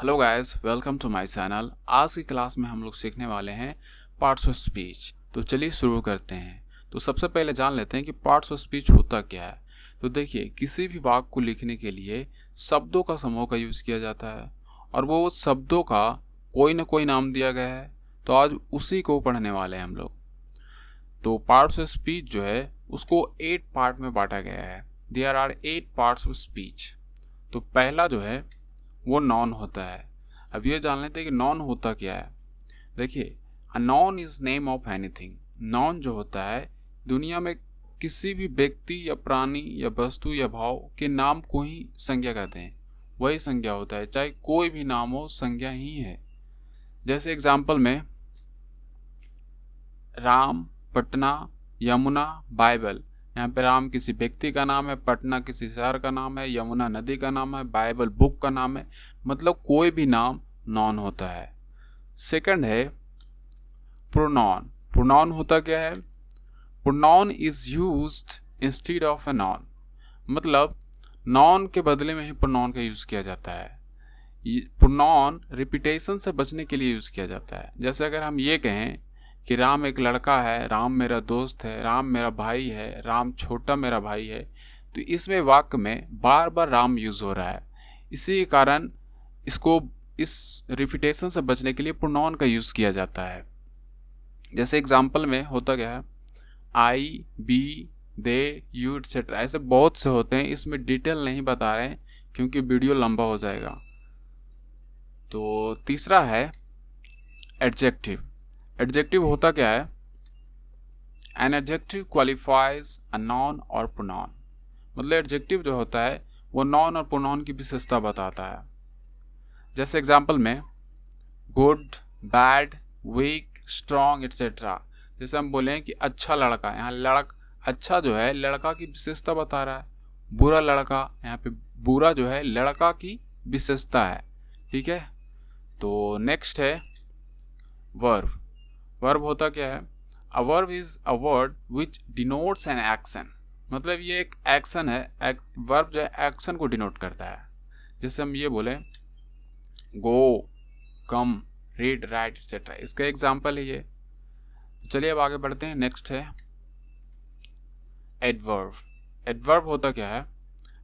Hello guys, welcome to my channel. आज की class में हम लोग सीखने वाले हैं पार्ट्स ऑफ स्पीच। तो चलिए शुरू करते हैं। तो सबसे पहले जान लेते हैं कि पार्ट्स ऑफ स्पीच होता क्या है। तो देखिए, किसी भी वाक्य को लिखने के लिए शब्दों का समूह का यूज़ किया जाता है और वो शब्दों का कोई ना कोई नाम दिया गया है। तो आज उसी को पढ़ने वाले हैं हम लोग। तो पार्ट्स ऑफ स्पीच जो है उसको 8 पार्ट में बांटा गया है। There are 8 parts of speech. तो पहला जो है वो नॉन होता है। अब ये जान लेते हैं कि नॉन होता क्या है। देखिए, a non is name of anything. Non जो होता है दुनिया में किसी भी व्यक्ति या प्राणी या वस्तु या भाव के नाम को ही संज्ञा कहते हैं। वही संज्ञा होता है, चाहे कोई भी नाम हो, संज्ञा ही है। जैसे एग्जाम्पल में राम, पटना, यमुना, बाइबल। यहाँ पे राम किसी व्यक्ति का नाम है, पटना किसी शहर का नाम है, यमुना नदी का नाम है, बाइबल बुक का नाम है। मतलब कोई भी नाम नॉन होता है। सेकंड है प्रोनाउन। प्रोनाउन होता क्या है? Pronoun is used instead of a non. मतलब नॉन के बदले में ही प्रोनाउन का यूज किया जाता है। प्रोनाउन रिपीटेशन से बचने के लिए यूज किया जाता है। जैसे अगर हम ये कहें कि राम एक लड़का है, राम मेरा दोस्त है, राम मेरा भाई है, राम छोटा मेरा भाई है, तो इसमें वाक्य में बार बार राम यूज हो रहा है। इसी कारण इसको इस रिपीटेशन से बचने के लिए प्रोनाउन का यूज किया जाता है। जैसे एग्जाम्पल में होता क्या है, आई, बी, दे, यू एटसेट्रा। ऐसे बहुत से होते हैं, इसमें डिटेल नहीं बता रहे हैं क्योंकि वीडियो लंबा हो जाएगा। तो तीसरा है एडजेक्टिव। एडजेक्टिव होता क्या है? An adjective qualifies a noun और प्रोनाउन। मतलब एडजेक्टिव जो होता है वो नाउन और प्रोनाउन की विशेषता बताता है। जैसे एग्जाम्पल में good, bad, weak, strong etcetera. जैसे हम बोलें कि अच्छा लड़का, यहाँ अच्छा जो है लड़का की विशेषता बता रहा है। बुरा लड़का, यहाँ पे बुरा जो है लड़का की विशेषता है। ठीक है। तो नेक्स्ट है वर्ब। वर्ब होता क्या है? A verb is a word which denotes an action. मतलब ये एक एक्शन है। वर्ब जो है एक्शन को डिनोट करता है। जैसे हम ये बोले गो, कम, रीड, राइट एक्सेट्रा। इसका एग्जाम्पल है ये। चलिए अब आगे बढ़ते हैं। नेक्स्ट है एडवर्ब। एडवर्ब होता क्या है?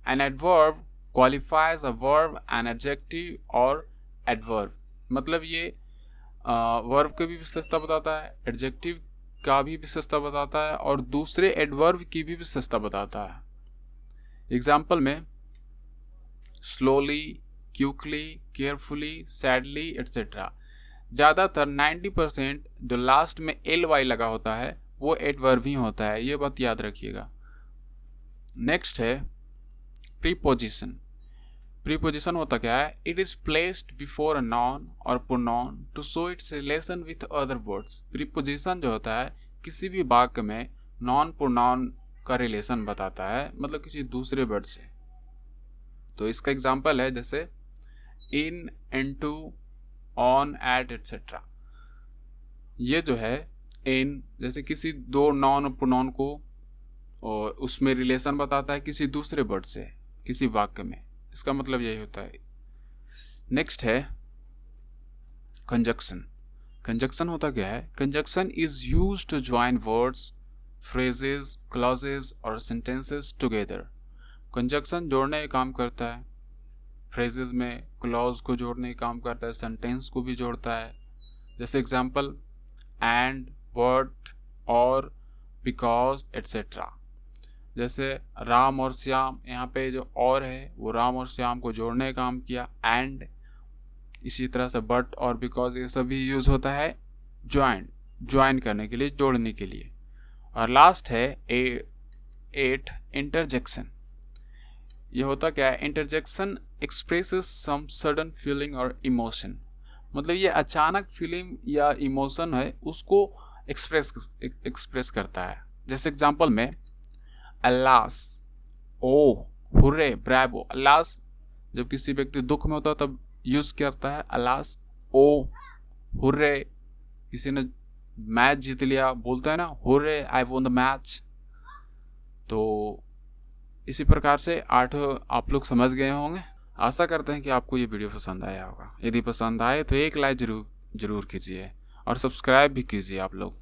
An adverb qualifies a verb, an adjective और एडवर्ब। मतलब ये वर्ब की भी विशेषता बताता है, एडजेक्टिव का भी विशेषता बताता है और दूसरे एडवर्ब की भी विशेषता बताता है। एग्जाम्पल में slowly, quickly, carefully, sadly etcetera. ज़्यादातर 90% जो लास्ट में एल वाई लगा होता है वो एडवर्ब ही होता है, ये बात याद रखिएगा। नेक्स्ट है प्रीपोजिशन। प्रीपोजिशन होता क्या है? It is placed before a noun और pronoun to show its relation with other words. Preposition जो होता है किसी भी वाक्य में नॉन प्रोनाउन का रिलेशन बताता है, मतलब किसी दूसरे वर्ड से। तो इसका एग्जांपल है जैसे इन, इनटू, ऑन, एट एटसेट्रा। ये जो है इन जैसे किसी दो नॉन और प्रोनाउन को और उसमें रिलेशन बताता है किसी दूसरे वर्ड से किसी वाक्य में। इसका मतलब यही होता है। नेक्स्ट है कंजक्शन। कंजक्शन होता क्या है? Conjunction is used to join words, phrases, clauses और सेंटेंसेस टुगेदर। कंजक्शन जोड़ने का काम करता है। फ्रेजेस में क्लॉज को जोड़ने का काम करता है, सेंटेंस को भी जोड़ता है। जैसे एग्जाम्पल एंड, बट, और, बिकॉज एटसेट्रा। जैसे राम और श्याम, यहाँ पे जो और है वो राम और श्याम को जोड़ने का काम किया, एंड। इसी तरह से बट और बिकॉज ये सभी यूज होता है ज्वाइन करने के लिए, जोड़ने के लिए। और लास्ट है 8 इंटरजेक्शन। ये होता क्या है? Interjection expresses some sudden feeling और इमोशन। मतलब ये अचानक फीलिंग या इमोशन है उसको एक्सप्रेस करता है। जैसे एग्जांपल में अल्लास, ओ, हुर्रे, ब्रावो। अल्लास जब किसी व्यक्ति दुख में होता है तब यूज करता है अल्लास। ओ, हुर्रे, किसी ने मैच जीत लिया बोलता है ना, hurray I won the match. तो इसी प्रकार से 8 आप लोग समझ गए होंगे। आशा करते हैं कि आपको ये वीडियो पसंद आया होगा। यदि पसंद आए तो एक लाइक जरूर कीजिए और सब्सक्राइब भी कीजिए आप लोग।